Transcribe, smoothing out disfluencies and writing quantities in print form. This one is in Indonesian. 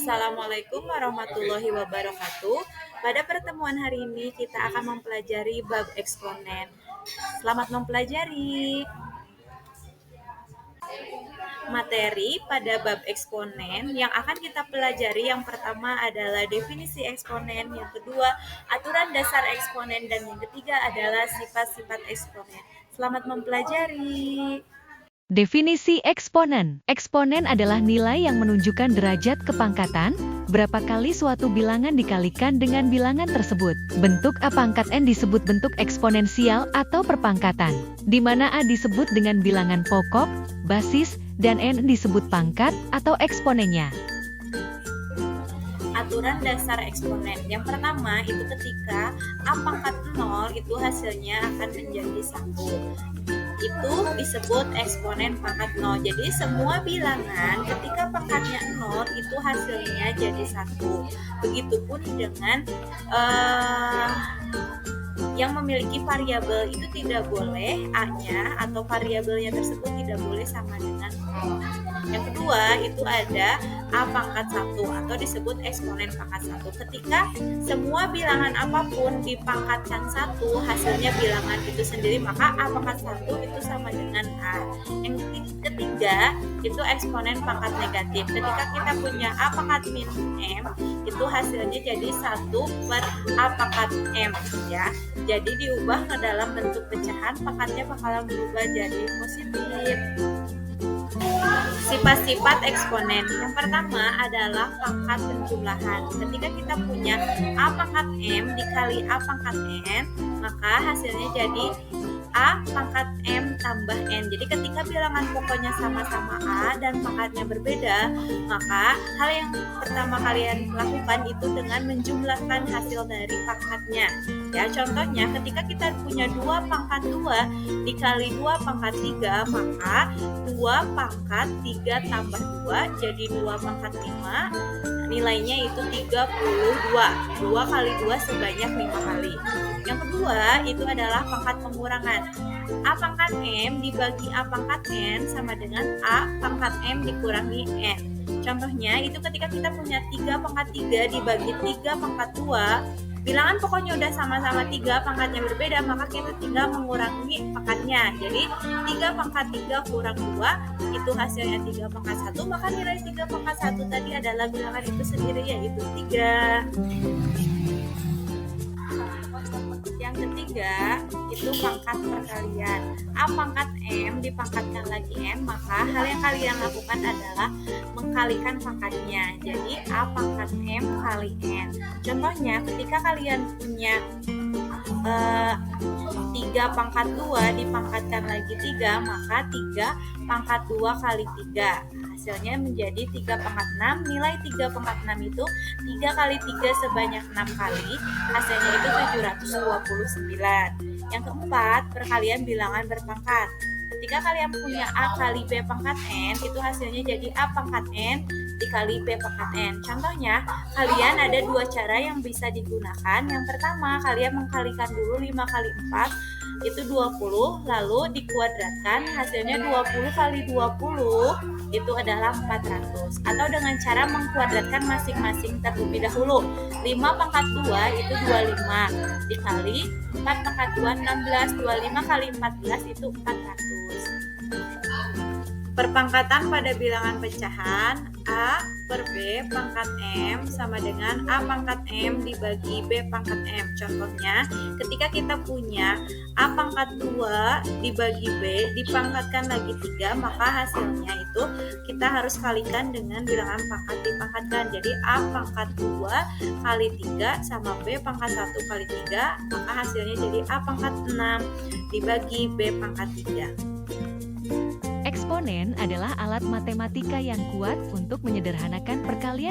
Assalamualaikum warahmatullahi wabarakatuh. Pada pertemuan hari ini kita akan mempelajari bab eksponen. Selamat mempelajari. Materi pada bab eksponen yang akan kita pelajari yang pertama adalah definisi eksponen, yang kedua aturan dasar eksponen, dan yang ketiga adalah sifat-sifat eksponen. Selamat mempelajari. Definisi eksponen. Eksponen adalah nilai yang menunjukkan derajat kepangkatan, berapa kali suatu bilangan dikalikan dengan bilangan tersebut. Bentuk A pangkat N disebut bentuk eksponensial atau perpangkatan, di mana A disebut dengan bilangan pokok, basis, dan N disebut pangkat atau eksponennya. Aturan dasar eksponen. Yang pertama itu ketika A pangkat 0 itu hasilnya akan menjadi 1. Itu disebut eksponen pangkat 0. Jadi semua bilangan ketika pangkatnya 0 itu hasilnya jadi 1. Begitupun dengan yang memiliki variabel itu tidak boleh A-nya atau variabelnya tersebut tidak boleh sama dengan 0. Yang kedua itu ada A pangkat 1 atau disebut eksponen pangkat 1. Ketika semua bilangan apapun dipangkatkan 1 hasilnya bilangan itu sendiri, maka A pangkat 1 itu sama dengan A. Yang ketiga itu eksponen pangkat negatif. Ketika kita punya A pangkat min M itu hasilnya jadi 1 per A pangkat M ya. Jadi diubah ke dalam bentuk pecahan, pangkatnya bakalan berubah jadi positif. Sifat-sifat eksponen. Yang pertama adalah pangkat penjumlahan. Ketika kita punya A pangkat M dikali A pangkat N, maka hasilnya jadi A pangkat M tambah N. Jadi ketika bilangan pokoknya sama-sama A dan pangkatnya berbeda, maka hal yang pertama kalian lakukan itu dengan menjumlahkan hasil dari pangkatnya. Ya, contohnya ketika kita punya 2 pangkat 2 dikali 2 pangkat 3, maka 2 pangkat 3 tambah 2 jadi 2 pangkat 5. Nilainya itu 32. 2 kali 2 sebanyak 5 kali. Yang kedua itu adalah pangkat pengurangan. A pangkat M dibagi A pangkat N sama dengan A pangkat M dikurangi N. Contohnya itu ketika kita punya 3 pangkat 3 dibagi 3 pangkat 2, bilangan pokoknya udah sama-sama 3, pangkatnya berbeda, maka kita tinggal mengurangi pangkatnya. Jadi 3 pangkat 3 kurang 2 itu hasilnya 3 pangkat 1, maka nilai 3 pangkat 1 tadi adalah bilangan itu sendiri, yaitu 3. Yang ketiga itu pangkat perkalian. A pangkat M dipangkatkan lagi N, maka hal yang kalian lakukan adalah mengkalikan pangkatnya. Jadi A pangkat M kali N. Contohnya ketika kalian punya 3 pangkat 2 dipangkatkan lagi 3, maka 3 pangkat 2 kali 3 hasilnya menjadi 3 pangkat 6. Nilai 3 pangkat 6 itu 3 kali 3 sebanyak 6 kali, hasilnya itu 729. Yang keempat, perkalian bilangan berpangkat. Ketika kalian punya A kali B pangkat N, itu hasilnya jadi A pangkat N dikali B pangkat N. Contohnya, kalian ada 2 cara yang bisa digunakan. Yang pertama, kalian mengkalikan dulu 5 kali 4 itu 20, lalu dikuadratkan, hasilnya 20 kali 20 itu adalah 400. Atau dengan cara mengkuadratkan masing-masing terlebih dahulu. 5 pangkat 2 itu 25 dikali 4 pangkat 2 16, 25 kali 14 itu 400. Perpangkatan pada bilangan pecahan, A per B pangkat M sama dengan A pangkat M dibagi B pangkat M. Contohnya, ketika kita punya A pangkat 2 dibagi B dipangkatkan lagi 3, maka hasilnya itu kita harus kalikan dengan bilangan pangkat dipangkatkan. Jadi A pangkat 2 kali 3 sama B pangkat 1 kali 3, maka hasilnya jadi A pangkat 6 dibagi B pangkat 3. Eksponen adalah alat matematika yang kuat untuk menyederhanakan perkalian